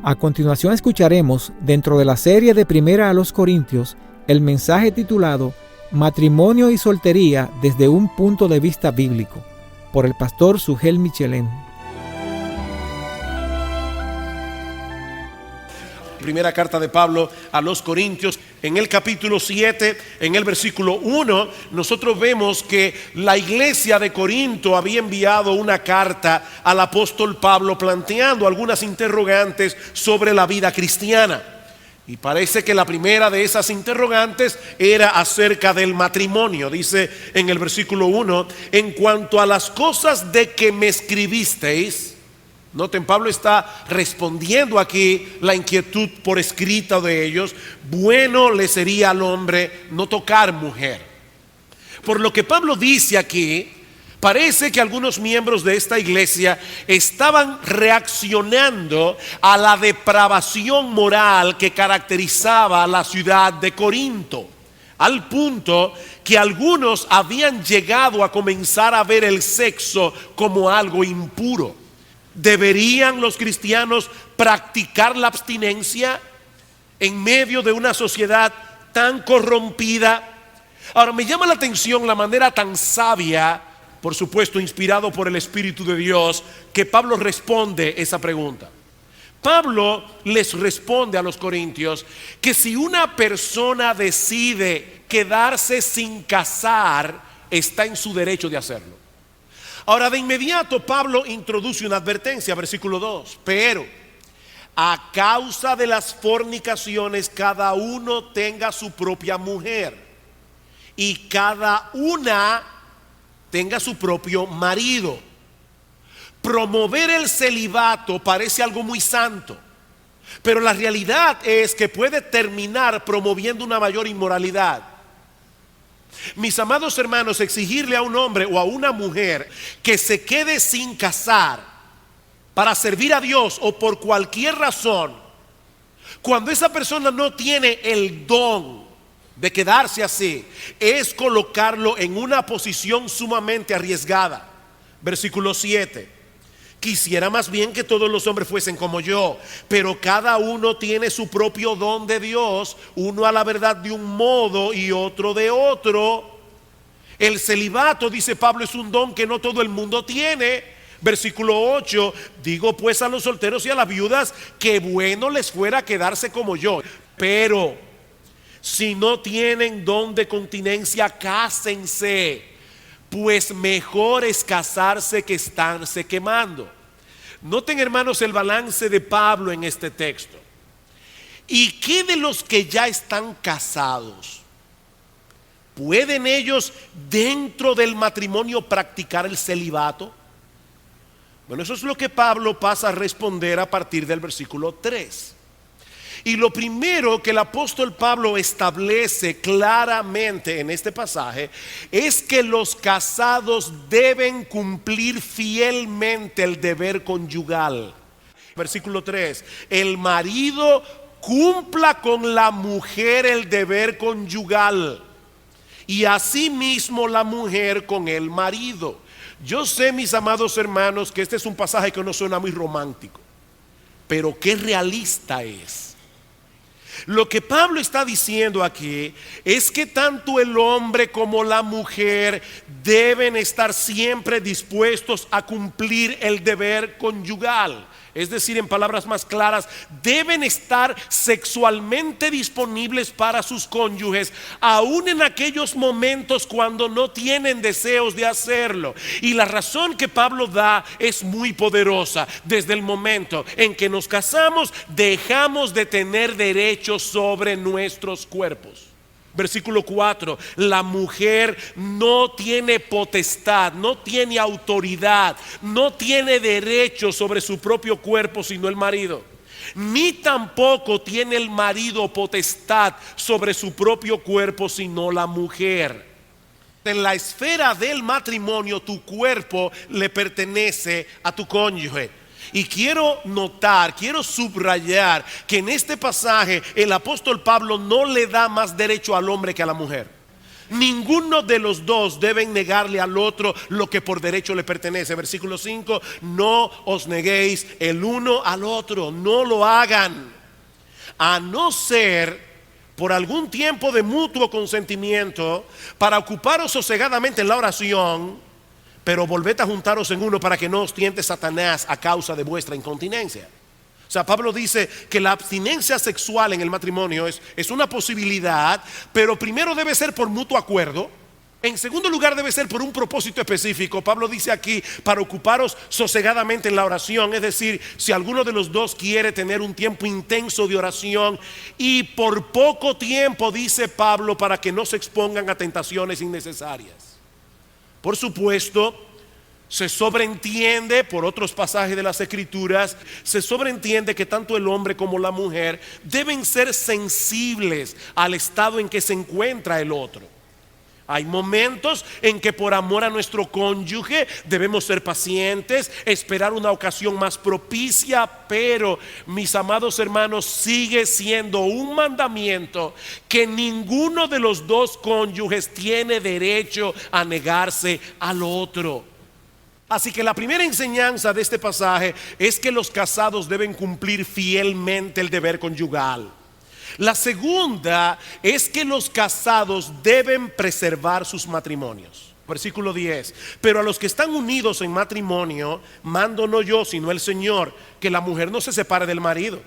A continuación escucharemos, dentro de la serie de Primera a los Corintios, el mensaje titulado Matrimonio y soltería desde un punto de vista bíblico, por el pastor Sugel Michelén. Primera carta de Pablo a los Corintios, en el capítulo 7, en el versículo 1, nosotros vemos que la iglesia de Corinto había enviado una carta al apóstol Pablo planteando algunas interrogantes sobre la vida cristiana. Y parece que la primera de esas interrogantes era acerca del matrimonio. Dice en el versículo 1, en cuanto a las cosas de que me escribisteis. Noten, Pablo está respondiendo aquí la inquietud por escrita de ellos. Bueno le sería al hombre no tocar mujer. Por lo que Pablo dice aquí, parece que algunos miembros de esta iglesia estaban reaccionando a la depravación moral que caracterizaba a la ciudad de Corinto, al punto que algunos habían llegado a comenzar a ver el sexo como algo impuro. ¿Deberían los cristianos practicar la abstinencia en medio de una sociedad tan corrompida? Ahora, me llama la atención la manera tan sabia, por supuesto inspirado por el Espíritu de Dios, que Pablo responde esa pregunta. Pablo les responde a los corintios que si una persona decide quedarse sin casar, está en su derecho de hacerlo. Ahora, de inmediato Pablo introduce una advertencia, versículo 2. Pero a causa de las fornicaciones cada uno tenga su propia mujer y cada una tenga su propio marido. Promover el celibato parece algo muy santo, pero la realidad es que puede terminar promoviendo una mayor inmoralidad. Mis amados hermanos, exigirle a un hombre o a una mujer que se quede sin casar para servir a Dios o por cualquier razón, cuando esa persona no tiene el don de quedarse así, es colocarlo en una posición sumamente arriesgada. Versículo 7. Quisiera más bien que todos los hombres fuesen como yo, pero cada uno tiene su propio don de Dios, uno a la verdad de un modo y otro de otro. El celibato, dice Pablo, es un don que no todo el mundo tiene. Versículo 8, digo pues a los solteros y a las viudas que bueno les fuera quedarse como yo, pero si no tienen don de continencia, cásense, pues mejor es casarse que estarse quemando. Noten, hermanos, el balance de Pablo en este texto. ¿Y qué de los que ya están casados? ¿Pueden ellos dentro del matrimonio practicar el celibato? Bueno, eso es lo que Pablo pasa a responder a partir del versículo 3. Y lo primero que el apóstol Pablo establece claramente en este pasaje es que los casados deben cumplir fielmente el deber conyugal. Versículo 3, el marido cumpla con la mujer el deber conyugal y asimismo la mujer con el marido. Yo sé, mis amados hermanos, que este es un pasaje que no suena muy romántico, pero qué realista es. Lo que Pablo está diciendo aquí es que tanto el hombre como la mujer deben estar siempre dispuestos a cumplir el deber conyugal. Es decir, en palabras más claras, deben estar sexualmente disponibles para sus cónyuges, aún en aquellos momentos cuando no tienen deseos de hacerlo. Y la razón que Pablo da es muy poderosa. Desde el momento en que nos casamos, dejamos de tener derechos sobre nuestros cuerpos. Versículo 4, la mujer no tiene potestad, no tiene autoridad, no tiene derecho sobre su propio cuerpo sino el marido. Ni tampoco tiene el marido potestad sobre su propio cuerpo sino la mujer. En la esfera del matrimonio, tu cuerpo le pertenece a tu cónyuge. Y quiero subrayar que en este pasaje el apóstol Pablo no le da más derecho al hombre que a la mujer. Ninguno de los dos deben negarle al otro lo que por derecho le pertenece. Versículo 5, no os neguéis el uno al otro, no lo hagan, a no ser por algún tiempo de mutuo consentimiento, para ocuparos sosegadamente en la oración, pero volved a juntaros en uno para que no os tiente Satanás a causa de vuestra incontinencia. O sea, Pablo dice que la abstinencia sexual en el matrimonio es una posibilidad, pero primero debe ser por mutuo acuerdo. En segundo lugar debe ser por un propósito específico. Pablo dice aquí, para ocuparos sosegadamente en la oración. Es decir, si alguno de los dos quiere tener un tiempo intenso de oración, y por poco tiempo, dice Pablo, para que no se expongan a tentaciones innecesarias. Por supuesto, se sobreentiende por otros pasajes de las Escrituras, se sobreentiende que tanto el hombre como la mujer deben ser sensibles al estado en que se encuentra el otro. Hay momentos en que por amor a nuestro cónyuge debemos ser pacientes, esperar una ocasión más propicia, pero mis amados hermanos, sigue siendo un mandamiento que ninguno de los dos cónyuges tiene derecho a negarse al otro. Así que la primera enseñanza de este pasaje es que los casados deben cumplir fielmente el deber conyugal. La segunda es que los casados deben preservar sus matrimonios. Versículo 10, pero a los que están unidos en matrimonio, mando no yo, sino el Señor, que la mujer no se separe del marido.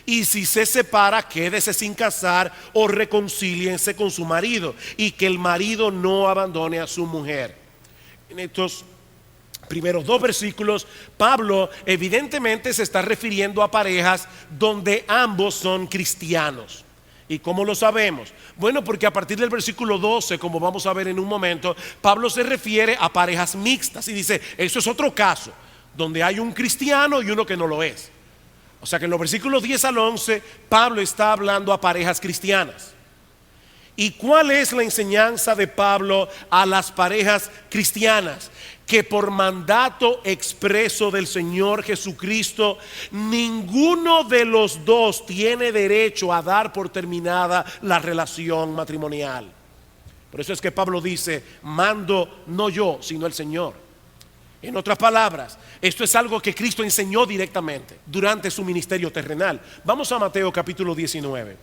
Y si se separa, quédese sin casar o reconcíliense con su marido, y que el marido no abandone a su mujer. En estos primeros dos versículos, Pablo evidentemente se está refiriendo a parejas donde ambos son cristianos. ¿Y cómo lo sabemos? Bueno, porque a partir del versículo 12, como vamos a ver en un momento, Pablo se refiere a parejas mixtas y dice, eso es otro caso, donde hay un cristiano y uno que no lo es. O sea que en los versículos 10 al 11, Pablo está hablando a parejas cristianas. ¿Y cuál es la enseñanza de Pablo a las parejas cristianas? Que por mandato expreso del Señor Jesucristo, ninguno de los dos tiene derecho a dar por terminada la relación matrimonial. Por eso es que Pablo dice, mando no yo, sino el Señor. En otras palabras, esto es algo que Cristo enseñó directamente durante su ministerio terrenal. Vamos a Mateo capítulo 19.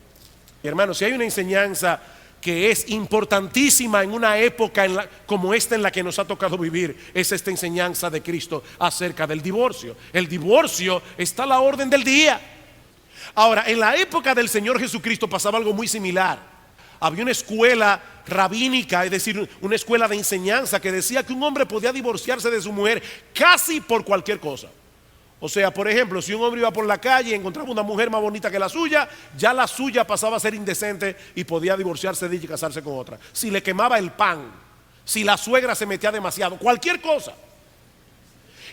Hermanos, si hay una enseñanza que es importantísima en una época como esta en la que nos ha tocado vivir, es esta enseñanza de Cristo acerca del divorcio. El divorcio está a la orden del día. Ahora, en la época del Señor Jesucristo pasaba algo muy similar. Había una escuela rabínica, es decir, una escuela de enseñanza que decía que un hombre podía divorciarse de su mujer casi por cualquier cosa. O sea, por ejemplo, si un hombre iba por la calle y encontraba una mujer más bonita que la suya, ya la suya pasaba a ser indecente y podía divorciarse de ella y casarse con otra. Si le quemaba el pan, si la suegra se metía demasiado, cualquier cosa.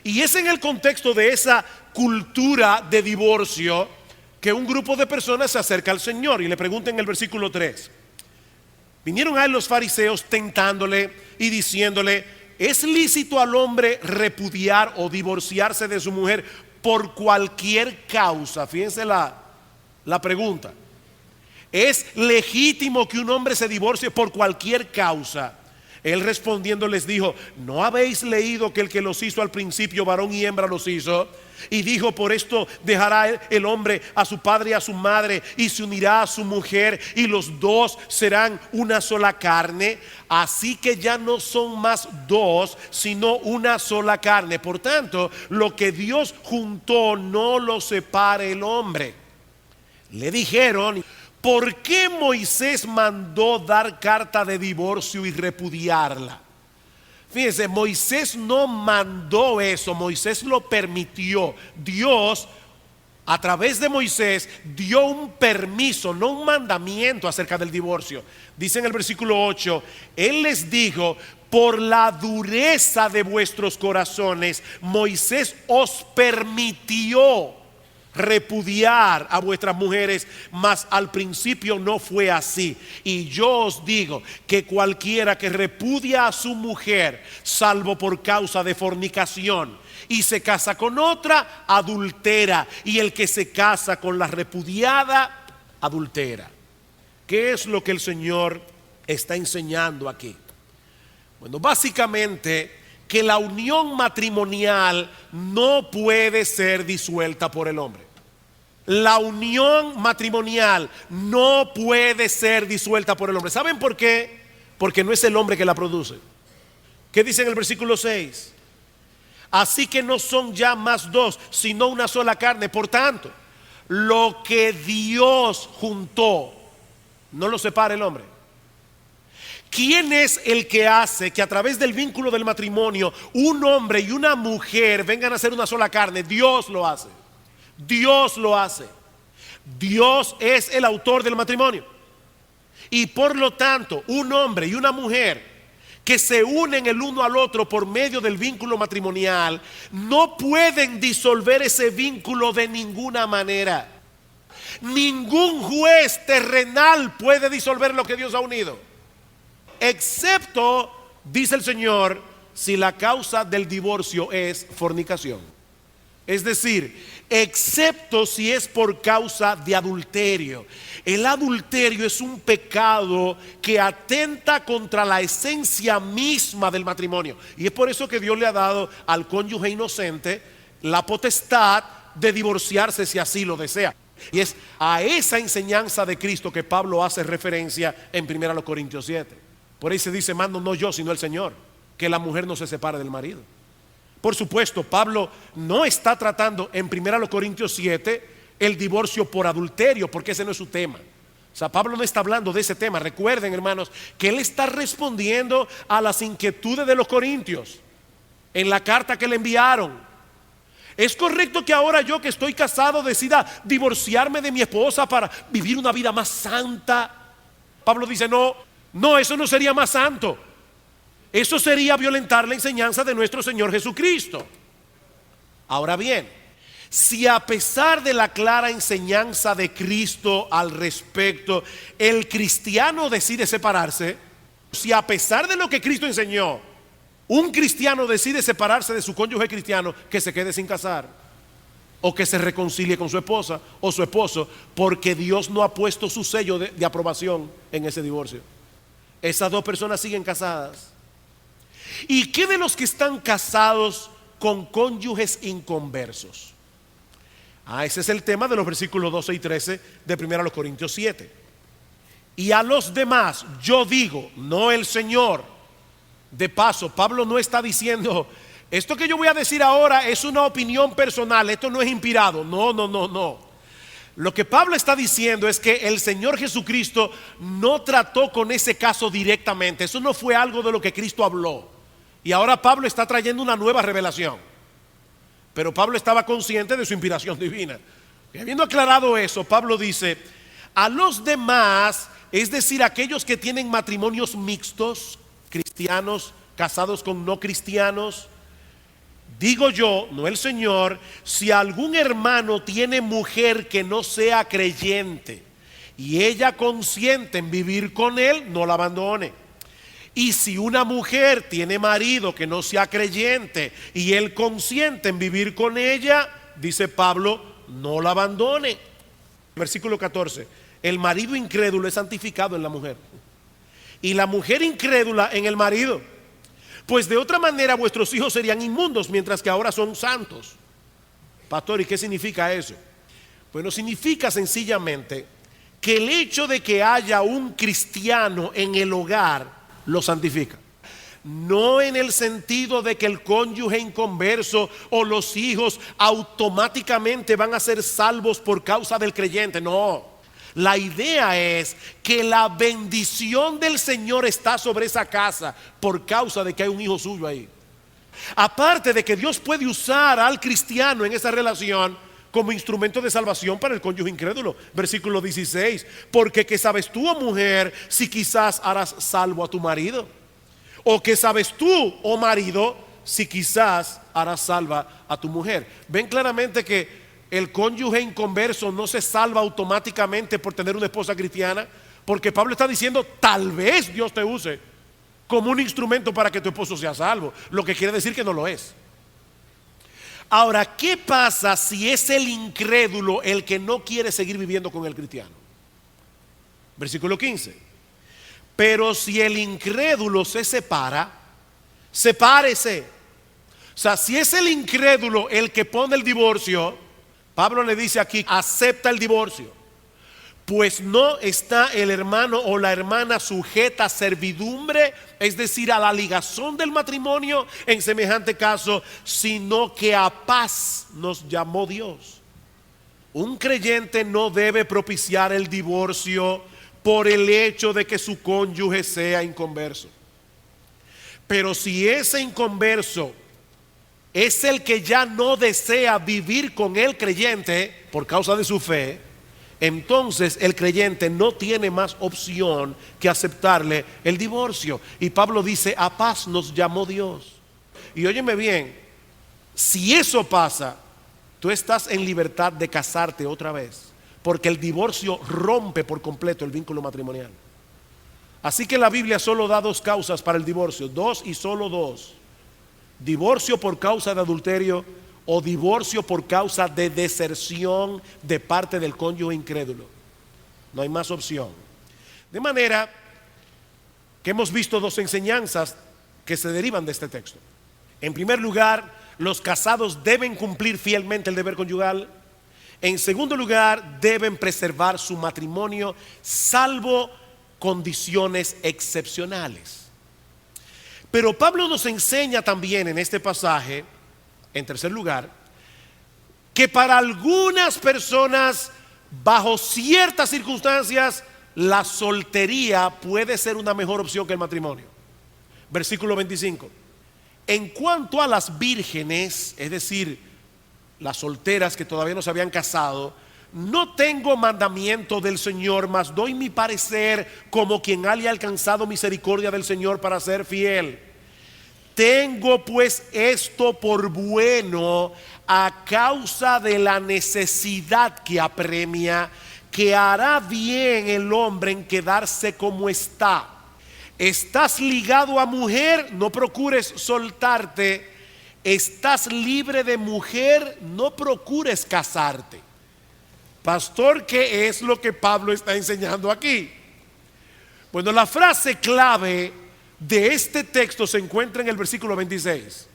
Y es en el contexto de esa cultura de divorcio que un grupo de personas se acerca al Señor y le pregunta en el versículo 3. Vinieron a él los fariseos tentándole y diciéndole, ¿es lícito al hombre repudiar o divorciarse de su mujer por cualquier causa? Fíjense la pregunta. ¿Es legítimo que un hombre se divorcie por cualquier causa? Él respondiendo les dijo, ¿no habéis leído que el que los hizo al principio, varón y hembra los hizo? Y dijo, por esto dejará el hombre a su padre y a su madre y se unirá a su mujer y los dos serán una sola carne. Así que ya no son más dos, sino una sola carne. Por tanto, lo que Dios juntó no lo separe el hombre. Le dijeron, ¿por qué Moisés mandó dar carta de divorcio y repudiarla? Fíjense, Moisés no mandó eso, Moisés lo permitió. Dios, a través de Moisés, dio un permiso, no un mandamiento acerca del divorcio. Dice en el versículo 8, Él les dijo, por la dureza de vuestros corazones, Moisés os permitió repudiar a vuestras mujeres, mas al principio no fue así. Y yo os digo que cualquiera que repudia a su mujer, salvo por causa de fornicación, y se casa con otra, adultera, y el que se casa con la repudiada, adultera. ¿Qué es lo que el Señor está enseñando aquí? Bueno, básicamente que la unión matrimonial no puede ser disuelta por el hombre. La unión matrimonial no puede ser disuelta por el hombre. ¿Saben por qué? Porque no es el hombre que la produce. ¿Qué dice en el versículo 6? Así que no son ya más dos, sino una sola carne. Por tanto, lo que Dios juntó, no lo separa el hombre. ¿Quién es el que hace que a través del vínculo del matrimonio un hombre y una mujer vengan a ser una sola carne? Dios lo hace. Dios lo hace. Dios es el autor del matrimonio. Y por lo tanto, un hombre y una mujer que se unen el uno al otro por medio del vínculo matrimonial no pueden disolver ese vínculo de ninguna manera. Ningún juez terrenal puede disolver lo que Dios ha unido. Excepto, dice el Señor, si la causa del divorcio es fornicación. Es decir, excepto si es por causa de adulterio. El adulterio es un pecado que atenta contra la esencia misma del matrimonio. Y es por eso que Dios le ha dado al cónyuge inocente la potestad de divorciarse si así lo desea. Y es a esa enseñanza de Cristo que Pablo hace referencia en 1 Corintios 7. Por ahí se dice: mando no yo sino el Señor, que la mujer no se separe del marido. Por supuesto, Pablo no está tratando en 1 Corintios 7 el divorcio por adulterio, porque ese no es su tema. O sea, Pablo no está hablando de ese tema. Recuerden, hermanos, que él está respondiendo a las inquietudes de los corintios en la carta que le enviaron. ¿Es correcto que ahora yo, que estoy casado, decida divorciarme de mi esposa para vivir una vida más santa? Pablo dice: no, eso no sería más santo. Eso sería violentar la enseñanza de nuestro Señor Jesucristo. Ahora bien, si a pesar de la clara enseñanza de Cristo al respecto, el cristiano decide separarse, si a pesar de lo que Cristo enseñó, un cristiano decide separarse de su cónyuge cristiano, que se quede sin casar, o que se reconcilie con su esposa o su esposo, porque Dios no ha puesto su sello de aprobación en ese divorcio. Esas dos personas siguen casadas. ¿Y qué de los que están casados con cónyuges inconversos? Ese es el tema de los versículos 12 y 13 de 1 Corintios 7. Y a los demás yo digo, no el Señor. De paso, Pablo no está diciendo: esto que yo voy a decir ahora es una opinión personal, esto no es inspirado. No. Lo que Pablo está diciendo es que el Señor Jesucristo no trató con ese caso directamente. Eso no fue algo de lo que Cristo habló. Y ahora Pablo está trayendo una nueva revelación. Pero Pablo estaba consciente de su inspiración divina. Y habiendo aclarado eso, Pablo dice: a los demás, es decir, aquellos que tienen matrimonios mixtos, cristianos casados con no cristianos, digo yo, no el Señor, si algún hermano tiene mujer que no sea creyente y ella consiente en vivir con él, no la abandone. Y si una mujer tiene marido que no sea creyente y él consiente en vivir con ella, dice Pablo, no la abandone. Versículo 14: el marido incrédulo es santificado en la mujer, y la mujer incrédula en el marido. Pues de otra manera vuestros hijos serían inmundos, mientras que ahora son santos. Pastor, ¿y qué significa eso? Bueno, significa sencillamente que el hecho de que haya un cristiano en el hogar lo santifica. No en el sentido de que el cónyuge inconverso o los hijos automáticamente van a ser salvos por causa del creyente, no. La idea es que la bendición del Señor está sobre esa casa por causa de que hay un hijo suyo ahí. Aparte de que Dios puede usar al cristiano en esa relación como instrumento de salvación para el cónyuge incrédulo. Versículo 16: porque ¿qué sabes tú, oh mujer, si quizás harás salvo a tu marido? ¿O qué sabes tú, oh marido, si quizás harás salva a tu mujer? Ven claramente que el cónyuge inconverso no se salva automáticamente por tener una esposa cristiana, porque Pablo está diciendo: tal vez Dios te use como un instrumento para que tu esposo sea salvo, lo que quiere decir que no lo es. Ahora, ¿qué pasa si es el incrédulo el que no quiere seguir viviendo con el cristiano? Versículo 15: Pero si el incrédulo se separa, sepárese. O sea, si es el incrédulo el que pone el divorcio, Pablo le dice aquí, acepta el divorcio. Pues no está el hermano o la hermana sujeta a servidumbre, es decir, a la ligazón del matrimonio en semejante caso, sino que a paz nos llamó Dios. Un creyente no debe propiciar el divorcio por el hecho de que su cónyuge sea inconverso. Pero si ese inconverso es el que ya no desea vivir con el creyente por causa de su fe, entonces el creyente no tiene más opción que aceptarle el divorcio. Y Pablo dice, a paz nos llamó Dios. Y óyeme bien, si eso pasa, tú estás en libertad de casarte otra vez, porque el divorcio rompe por completo el vínculo matrimonial. Así que la Biblia solo da dos causas para el divorcio, dos y solo dos: divorcio por causa de adulterio o divorcio por causa de deserción de parte del cónyuge incrédulo. No hay más opción. De manera que hemos visto dos enseñanzas que se derivan de este texto. En primer lugar, los casados deben cumplir fielmente el deber conyugal. En segundo lugar, deben preservar su matrimonio salvo condiciones excepcionales. Pero Pablo nos enseña también en este pasaje, en tercer lugar, que para algunas personas, bajo ciertas circunstancias, la soltería puede ser una mejor opción que el matrimonio. Versículo 25. En cuanto a las vírgenes, es decir, las solteras que todavía no se habían casado, no tengo mandamiento del Señor, mas doy mi parecer como quien haya alcanzado misericordia del Señor para ser fiel. Tengo pues esto por bueno a causa de la necesidad que apremia, que hará bien el hombre en quedarse como está. Estás ligado a mujer, no procures soltarte. Estás libre de mujer, no procures casarte. Pastor, ¿qué es lo que Pablo está enseñando aquí? Bueno, la frase clave de este texto se encuentra en el versículo 26.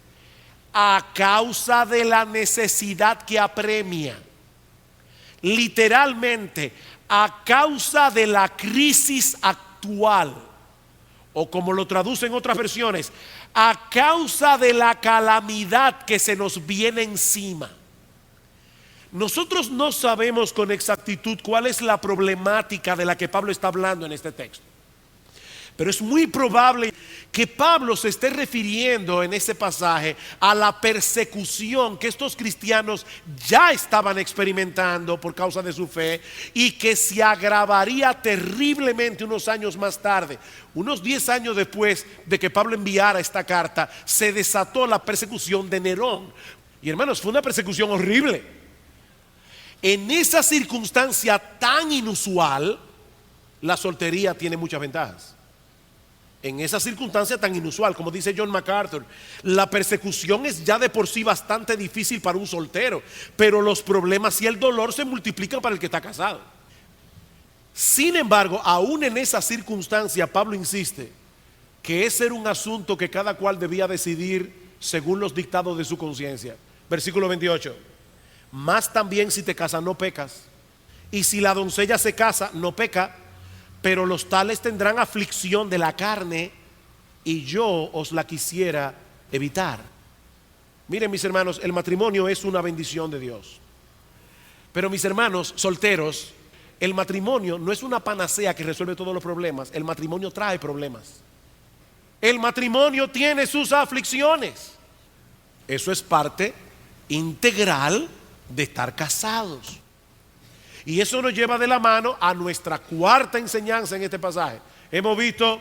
A causa de la necesidad que apremia. Literalmente, a causa de la crisis actual. O como lo traducen otras versiones, a causa de la calamidad que se nos viene encima. Nosotros no sabemos con exactitud cuál es la problemática de la que Pablo está hablando en este texto. Pero es muy probable que Pablo se esté refiriendo en ese pasaje a la persecución que estos cristianos ya estaban experimentando por causa de su fe y que se agravaría terriblemente unos años más tarde. Unos 10 años después de que Pablo enviara esta carta, se desató la persecución de Nerón. Y hermanos, fue una persecución horrible. En esa circunstancia tan inusual, la soltería tiene muchas ventajas. En esa circunstancia tan inusual, como dice John MacArthur, la persecución es ya de por sí bastante difícil para un soltero, pero los problemas y el dolor se multiplican para el que está casado. Sin embargo, aún en esa circunstancia, Pablo insiste que ese era un asunto que cada cual debía decidir según los dictados de su conciencia. Versículo 28. Más también si te casas no pecas, y si la doncella se casa no peca, pero los tales tendrán aflicción de la carne, y yo os la quisiera evitar. Miren, mis hermanos, el matrimonio es una bendición de Dios. Pero mis hermanos solteros, el matrimonio no es una panacea que resuelve todos los problemas. El matrimonio trae problemas. El matrimonio tiene sus aflicciones. Eso es parte integral de estar casados. Y eso nos lleva de la mano a nuestra cuarta enseñanza en este pasaje. Hemos visto,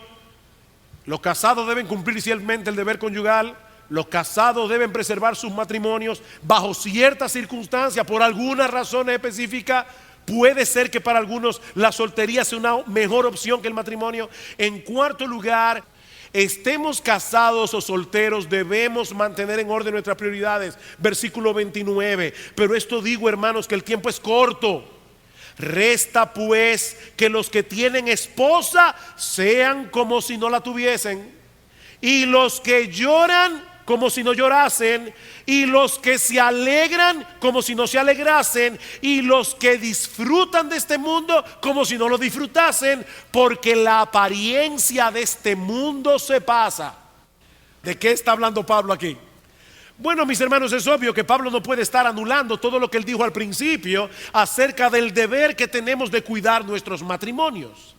los casados deben cumplir fielmente el deber conyugal. Los casados deben preservar sus matrimonios bajo ciertas circunstancias, por alguna razón específica. Puede ser que para algunos la soltería sea una mejor opción que el matrimonio. En cuarto lugar, estemos casados o solteros, debemos mantener en orden nuestras prioridades. Versículo 29. Pero esto digo, hermanos, que el tiempo es corto. Resta pues que los que tienen esposa sean como si no la tuviesen, y los que lloran como si no llorasen, y los que se alegran como si no se alegrasen, y los que disfrutan de este mundo como si no lo disfrutasen, porque la apariencia de este mundo se pasa. ¿De qué está hablando Pablo aquí? Bueno, mis hermanos, es obvio que Pablo no puede estar anulando todo lo que él dijo al principio acerca del deber que tenemos de cuidar nuestros matrimonios.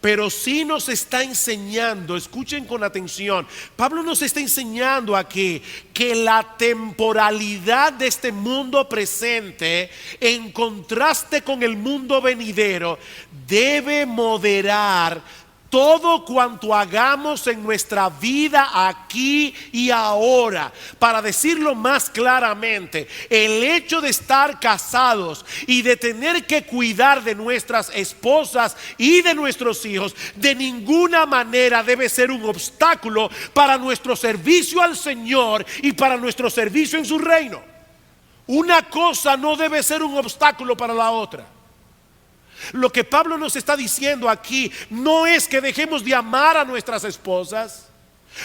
Pero sí nos está enseñando, escuchen con atención, Pablo nos está enseñando aquí que la temporalidad de este mundo presente, en contraste con el mundo venidero, debe moderar todo cuanto hagamos en nuestra vida aquí y ahora. Para decirlo más claramente, el hecho de estar casados y de tener que cuidar de nuestras esposas y de nuestros hijos, de ninguna manera debe ser un obstáculo para nuestro servicio al Señor y para nuestro servicio en su reino. Una cosa no debe ser un obstáculo para la otra. Lo que Pablo nos está diciendo aquí no es que dejemos de amar a nuestras esposas,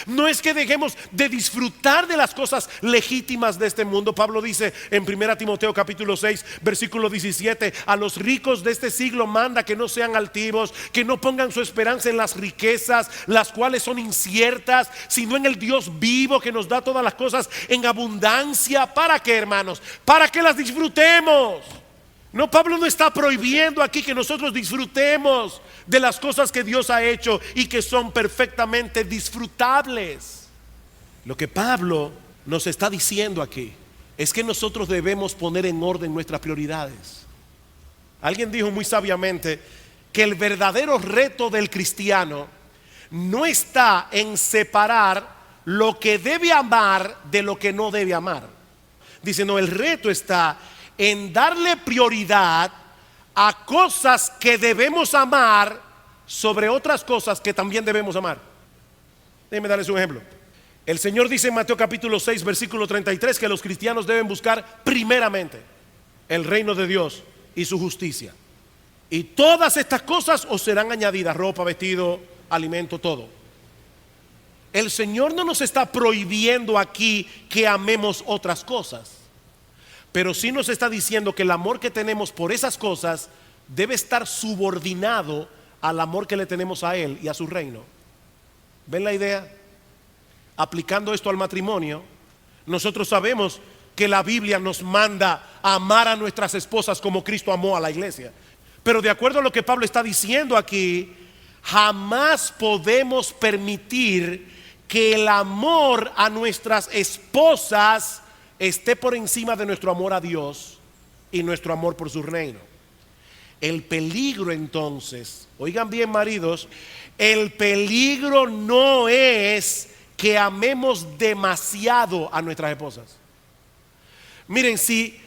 no es que dejemos de disfrutar de las cosas legítimas de este mundo. Pablo dice en 1 Timoteo capítulo 6 versículo 17: a los ricos de este siglo manda que no sean altivos, que no pongan su esperanza en las riquezas, las cuales son inciertas, sino en el Dios vivo que nos da todas las cosas en abundancia. ¿Para qué, hermanos? Para que las disfrutemos. No, Pablo no está prohibiendo aquí que nosotros disfrutemos de las cosas que Dios ha hecho y que son perfectamente disfrutables. Lo que Pablo nos está diciendo aquí es que nosotros debemos poner en orden nuestras prioridades. Alguien dijo muy sabiamente que el verdadero reto del cristiano no está en separar lo que debe amar de lo que no debe amar. Dice, no, el reto está en darle prioridad a cosas que debemos amar sobre otras cosas que también debemos amar. Déjenme darles un ejemplo. El Señor dice en Mateo capítulo 6 versículo 33 que los cristianos deben buscar primeramente el reino de Dios y su justicia, y todas estas cosas os serán añadidas: ropa, vestido, alimento, todo. El Señor no nos está prohibiendo aquí que amemos otras cosas, pero sí nos está diciendo que el amor que tenemos por esas cosas debe estar subordinado al amor que le tenemos a Él y a su reino. ¿Ven la idea? Aplicando esto al matrimonio, nosotros sabemos que la Biblia nos manda a amar a nuestras esposas como Cristo amó a la iglesia. Pero de acuerdo a lo que Pablo está diciendo aquí, jamás podemos permitir que el amor a nuestras esposas esté por encima de nuestro amor a Dios y nuestro amor por su reino. El peligro entonces, oigan bien, maridos, el peligro no es que amemos demasiado a nuestras esposas. Miren, si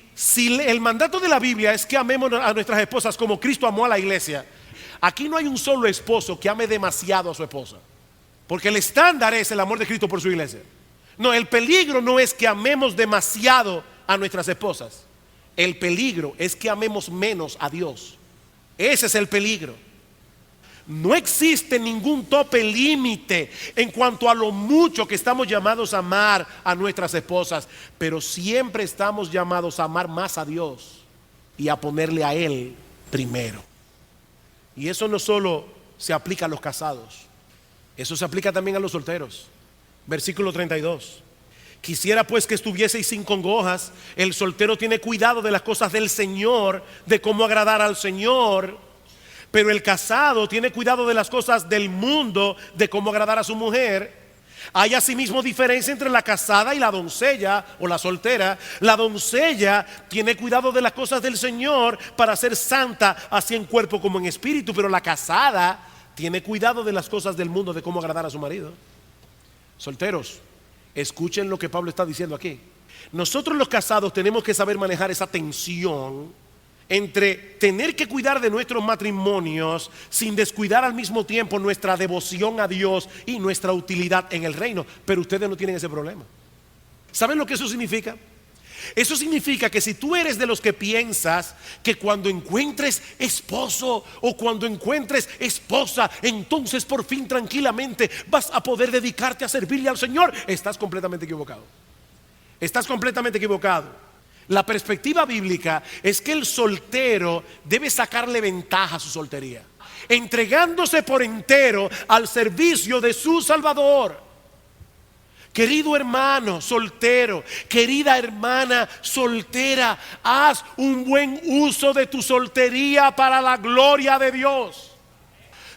el mandato de la Biblia es que amemos a nuestras esposas como Cristo amó a la iglesia, aquí no hay un solo esposo que ame demasiado a su esposa, porque el estándar es el amor de Cristo por su iglesia. No, el peligro no es que amemos demasiado a nuestras esposas. El peligro es que amemos menos a Dios. Ese es el peligro. No existe ningún tope límite en cuanto a lo mucho que estamos llamados a amar a nuestras esposas, pero siempre estamos llamados a amar más a Dios y a ponerle a Él primero. Y eso no solo se aplica a los casados, eso se aplica también a los solteros. Versículo 32: quisiera pues que estuvieseis sin congojas. El soltero tiene cuidado de las cosas del Señor, de cómo agradar al Señor, pero el casado tiene cuidado de las cosas del mundo, de cómo agradar a su mujer. Hay asimismo diferencia entre la casada y la doncella o la soltera. La doncella tiene cuidado de las cosas del Señor para ser santa, así en cuerpo como en espíritu, pero la casada tiene cuidado de las cosas del mundo, de cómo agradar a su marido. Solteros, escuchen lo que Pablo está diciendo aquí. Nosotros los casados tenemos que saber manejar esa tensión entre tener que cuidar de nuestros matrimonios sin descuidar al mismo tiempo nuestra devoción a Dios y nuestra utilidad en el reino. Pero ustedes no tienen ese problema. ¿Saben lo que eso significa? Eso significa que si tú eres de los que piensas que cuando encuentres esposo o cuando encuentres esposa, entonces por fin tranquilamente vas a poder dedicarte a servirle al Señor, estás completamente equivocado. Estás completamente equivocado. La perspectiva bíblica es que el soltero debe sacarle ventaja a su soltería, entregándose por entero al servicio de su Salvador. Querido hermano soltero, querida hermana soltera, haz un buen uso de tu soltería para la gloria de Dios.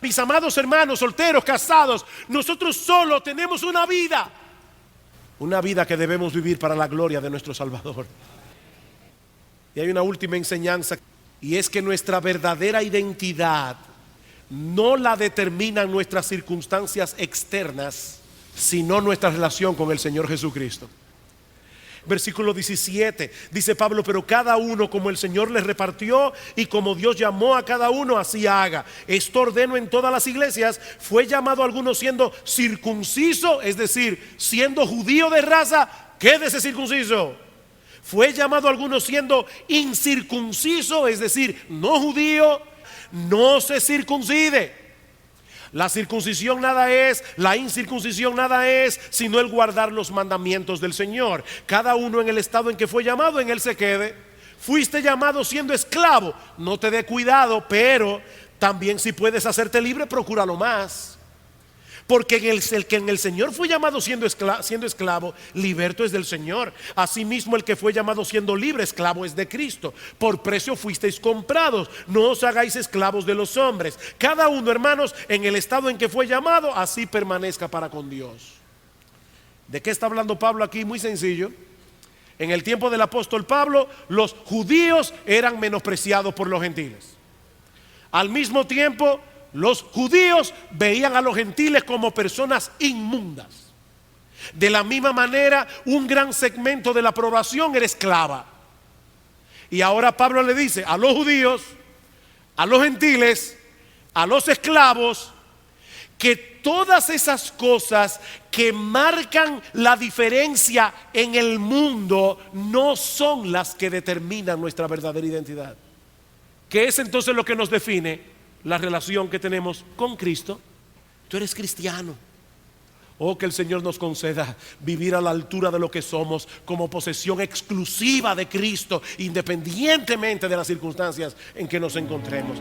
Mis amados hermanos solteros, casados, nosotros solo tenemos una vida que debemos vivir para la gloria de nuestro Salvador. Y hay una última enseñanza, y es que nuestra verdadera identidad no la determinan nuestras circunstancias externas, sino nuestra relación con el Señor Jesucristo. Versículo 17, dice Pablo: pero cada uno como el Señor les repartió y como Dios llamó a cada uno, así haga. Esto ordeno en todas las iglesias. Fue llamado a algunos siendo circunciso, es decir, siendo judío de raza, quédese circunciso. Fue llamado a algunos siendo incircunciso, es decir, no judío, no se circuncide. La circuncisión nada es, la incircuncisión nada es, sino el guardar los mandamientos del Señor. Cada uno en el estado en que fue llamado, en él se quede. Fuiste llamado siendo esclavo, no te dé cuidado, pero también si puedes hacerte libre, procúralo más. Porque el que en el Señor fue llamado siendo esclavo, liberto es del Señor. Asimismo el que fue llamado siendo libre, esclavo es de Cristo. Por precio fuisteis comprados, no os hagáis esclavos de los hombres. Cada uno, hermanos, en el estado en que fue llamado, así permanezca para con Dios. ¿De qué está hablando Pablo aquí? Muy sencillo. En el tiempo del apóstol Pablo, los judíos eran menospreciados por los gentiles. Al mismo tiempo, los judíos veían a los gentiles como personas inmundas. De la misma manera, un gran segmento de la población era esclava. Y ahora Pablo le dice a los judíos, a los gentiles, a los esclavos, que todas esas cosas que marcan la diferencia en el mundo no son las que determinan nuestra verdadera identidad. ¿Qué es entonces lo que nos define? La relación que tenemos con Cristo. Tú eres cristiano. Oh, que el Señor nos conceda vivir a la altura de lo que somos, como posesión exclusiva de Cristo, independientemente de las circunstancias en que nos encontremos.